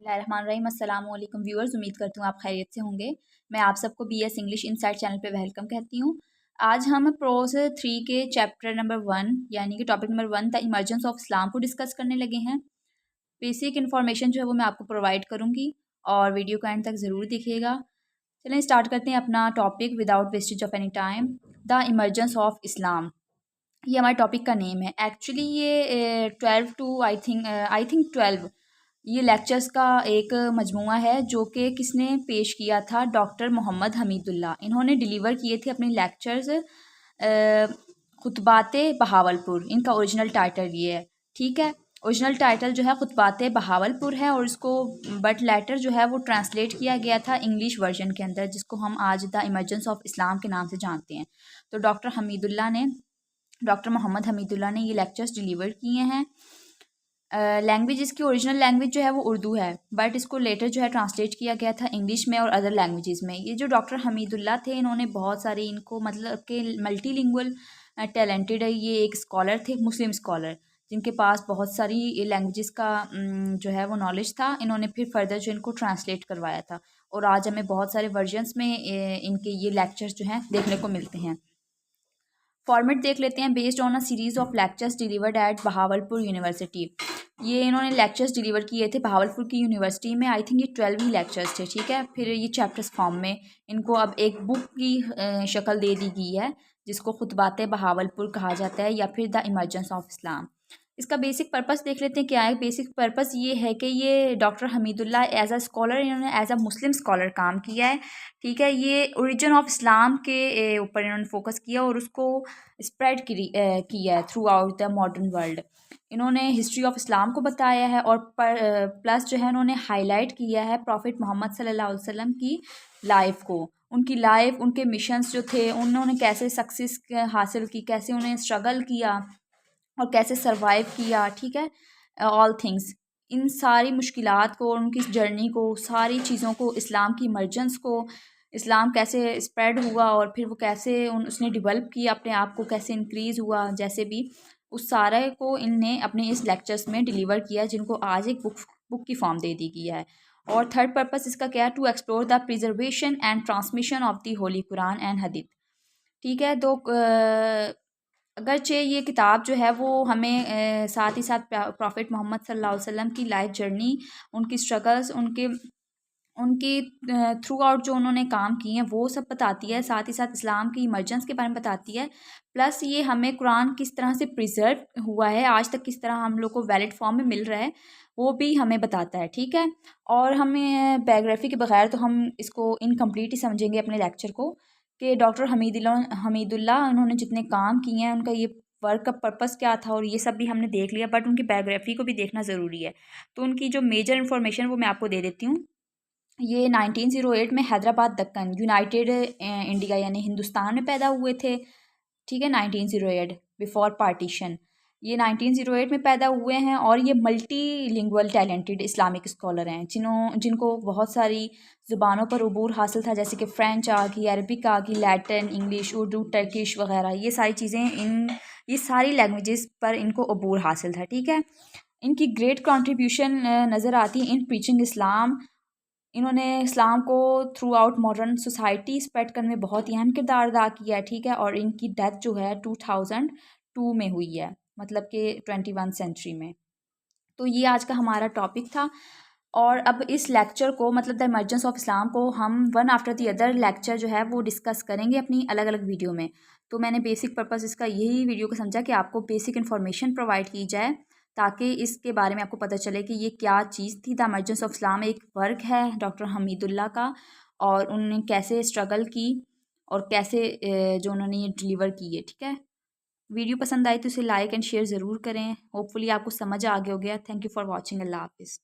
बिस्मिल्लाहिर्रहमानिर्रहीम अस्सलाम वालेकुम व्यूअर्स, उम्मीद करती हूँ आप खैरियत से होंगे। मैं आप सबको बीएस इंग्लिश इनसाइड चैनल पे वेलकम कहती हूँ। आज हम प्रोज 3 के चैप्टर नंबर 1 यानी कि topic number 1 the emergence of Islam को डिस्कस करने लगे हैं। बेसिक इन्फॉर्मेशन जो है वो मैं आपको प्रोवाइड करूँगी और वीडियो को एंड तक ज़रूर देखिएगा। चलें स्टार्ट करते हैं अपना topic without wastage of any time. The emergence of Islam, ये हमारे टॉपिक का नेम है। एक्चुअली ये 12 टू आई थिंक 12 ये लेक्चर्स का एक मजमूआ है जो कि किसने पेश किया था, डॉक्टर मोहम्मद हमीदुल्लाह। इन्होंने डिलीवर किए थे अपने लेक्चर्स खुतबात बहावलपुर। इनका ओरिजिनल टाइटल ये है, ठीक है। ओरिजिनल टाइटल जो है खुतबात बहावलपुर है और इसको बट लेटर जो है वो ट्रांसलेट किया गया था इंग्लिश वर्जन के अंदर, जिसको हम आज द इमर्जेंस ऑफ इस्लाम के नाम से जानते हैं। तो डॉक्टर मोहम्मद हमीदुल्लाह ने ये लेक्चर्स डिलीवर किए हैं। लैंग्वेज इसकी ओरिजिनल लैंग्वेज जो है वो उर्दू है, बट इसको लेटर जो है ट्रांसलेट किया गया था इंग्लिश में और अदर लैंग्वेजेस में। ये जो डॉक्टर हमीदुल्लाह थे, इन्होंने बहुत सारी इनको मतलब कि मल्टीलिंगुअल टैलेंटेड है। ये एक स्कॉलर थे, मुस्लिम स्कॉलर, जिनके पास बहुत सारी लैंग्वेजेस का जो है वो नॉलेज था। इन्होंने फिर फर्दर जो इनको ट्रांसलेट करवाया था और आज हमें बहुत सारे वर्जन्स में इनके ये लेक्चर्स जो हैं देखने को मिलते हैं। फॉर्मेट देख लेते हैं। Based on a series of lectures delivered eight Bahawalpur university. ये इन्होंने लेक्चर्स डिलीवर किए थे बहावलपुर की यूनिवर्सिटी में। आई थिंक ये 12 ही लेक्चर्स थे, ठीक है। फिर ये चैप्टर्स फॉर्म में इनको अब एक बुक की शक्ल दे दी गई है, जिसको खुतबात बहावलपुर कहा जाता है या फिर द इमर्जेंस ऑफ इस्लाम। इसका बेसिक पर्पस देख लेते हैं क्या है। बेसिक पर्पस ये है कि ये doctor Hamidullah as a scholar, इन्होंने एज अ मुस्लिम स्कॉलर काम किया है, ठीक है। ये ओरिजिन ऑफ इस्लाम के ऊपर इन्होंने फोकस किया और उसको स्प्रेड किया है through out the modern world. इन्होंने हिस्ट्री ऑफ इस्लाम को बताया है और प्लस जो है उन्होंने हाईलाइट किया है प्रॉफिट मोहम्मद सल्लल्लाहु अलैहि वसल्लम की लाइफ को, उनकी लाइफ, उनके मिशंस जो थे, उन्होंने कैसे सक्सेस हासिल की, कैसे उन्हें स्ट्रगल किया और कैसे सरवाइव किया, ठीक है। ऑल थिंग्स, इन सारी मुश्किलात को, उनकी जर्नी को, सारी चीज़ों को, इस्लाम की इमर्जेंस को, इस्लाम कैसे स्प्रेड हुआ और फिर वो कैसे उसने डेवलप किया अपने आप को, कैसे इंक्रीज़ हुआ, जैसे भी उस सारे को इनने अपने इस लेक्चर्स में डिलीवर किया, जिनको आज एक बुक की फॉर्म दे दी गई है। और थर्ड पर्पस इसका क्या है, to explore the preservation and transmission of the holy Quran and Hadith, ठीक है। तो अगरचे ये किताब जो है वो हमें साथ ही साथ प्रॉफिट मोहम्मद सल्लल्लाहु अलैहि वसल्लम की लाइफ जर्नी, उनकी स्ट्रगल्स, उनके उनकी थ्रू आउट जो उन्होंने काम किए हैं वो सब बताती है, साथ ही साथ इस्लाम की इमर्जेंस के बारे में बताती है। प्लस ये हमें कुरान किस तरह से प्रिजर्व हुआ है आज तक, किस तरह हम लोग को वैलिड फॉर्म में मिल रहा है, वो भी हमें बताता है, ठीक है। और हमें बायोग्राफी के बगैर तो हम इसको इनकम्प्लीट ही समझेंगे अपने लेक्चर को, कि डॉक्टर हमीदुल्लाह उन्होंने जितने काम किए हैं, उनका ये वर्क का पर्पस क्या था और ये सब भी हमने देख लिया, बट उनकी बायोग्राफी को भी देखना ज़रूरी है। तो उनकी जो मेजर इन्फॉर्मेशन वो मैं आपको दे देती हूँ। ये 1908 में हैदराबाद दक्कन यूनाइटेड इंडिया यानी हिंदुस्तान में पैदा हुए थे, ठीक है। 1908 बिफोर पार्टीशन, ये 1908 में पैदा हुए हैं और ये multi lingual talented Islamic scholar हैं, जिनको बहुत सारी ज़ुबानों पर अबूर हासिल था, जैसे कि फ़्रेंच आ गई, अरबिक आ गई, लैटिन, इंग्लिश, उर्दू, टर्किश वगैरह। ये सारी चीज़ें ये सारी लैंग्वेजेस पर इनको अबूर हासिल था, ठीक है। इनकी ग्रेट कंट्रीब्यूशन नज़र आती है इन प्रीचिंग इस्लाम। इन्होंने इस्लाम को through out modern society spread करने में बहुत ही अहम किरदार अदा किया है, ठीक है। और इनकी डेथ जो है 2002 में हुई है, मतलब कि 21 सेंचुरी में। तो ये आज का हमारा टॉपिक था। और अब इस लेक्चर को, मतलब द इमर्जेंस ऑफ इस्लाम को, हम one after the other lecture जो है वो डिस्कस करेंगे अपनी अलग अलग वीडियो में। तो मैंने बेसिक पर्पस इसका यही वीडियो को समझा कि आपको बेसिक इन्फॉर्मेशन प्रोवाइड की जाए, ताकि इसके बारे में आपको पता चले कि ये क्या चीज़ थी। द इमर्जेंस ऑफ इस्लाम एक वर्क है डॉक्टर हमीदुल्लाह का, और उन्होंने कैसे स्ट्रगल की और कैसे जो उन्होंने ये डिलीवर की है, ठीक है। वीडियो पसंद आई तो इसे लाइक एंड शेयर ज़रूर करें। होपफुली आपको समझ आ गया हो गया। Thank you for watching. अल्लाह हाफिज़।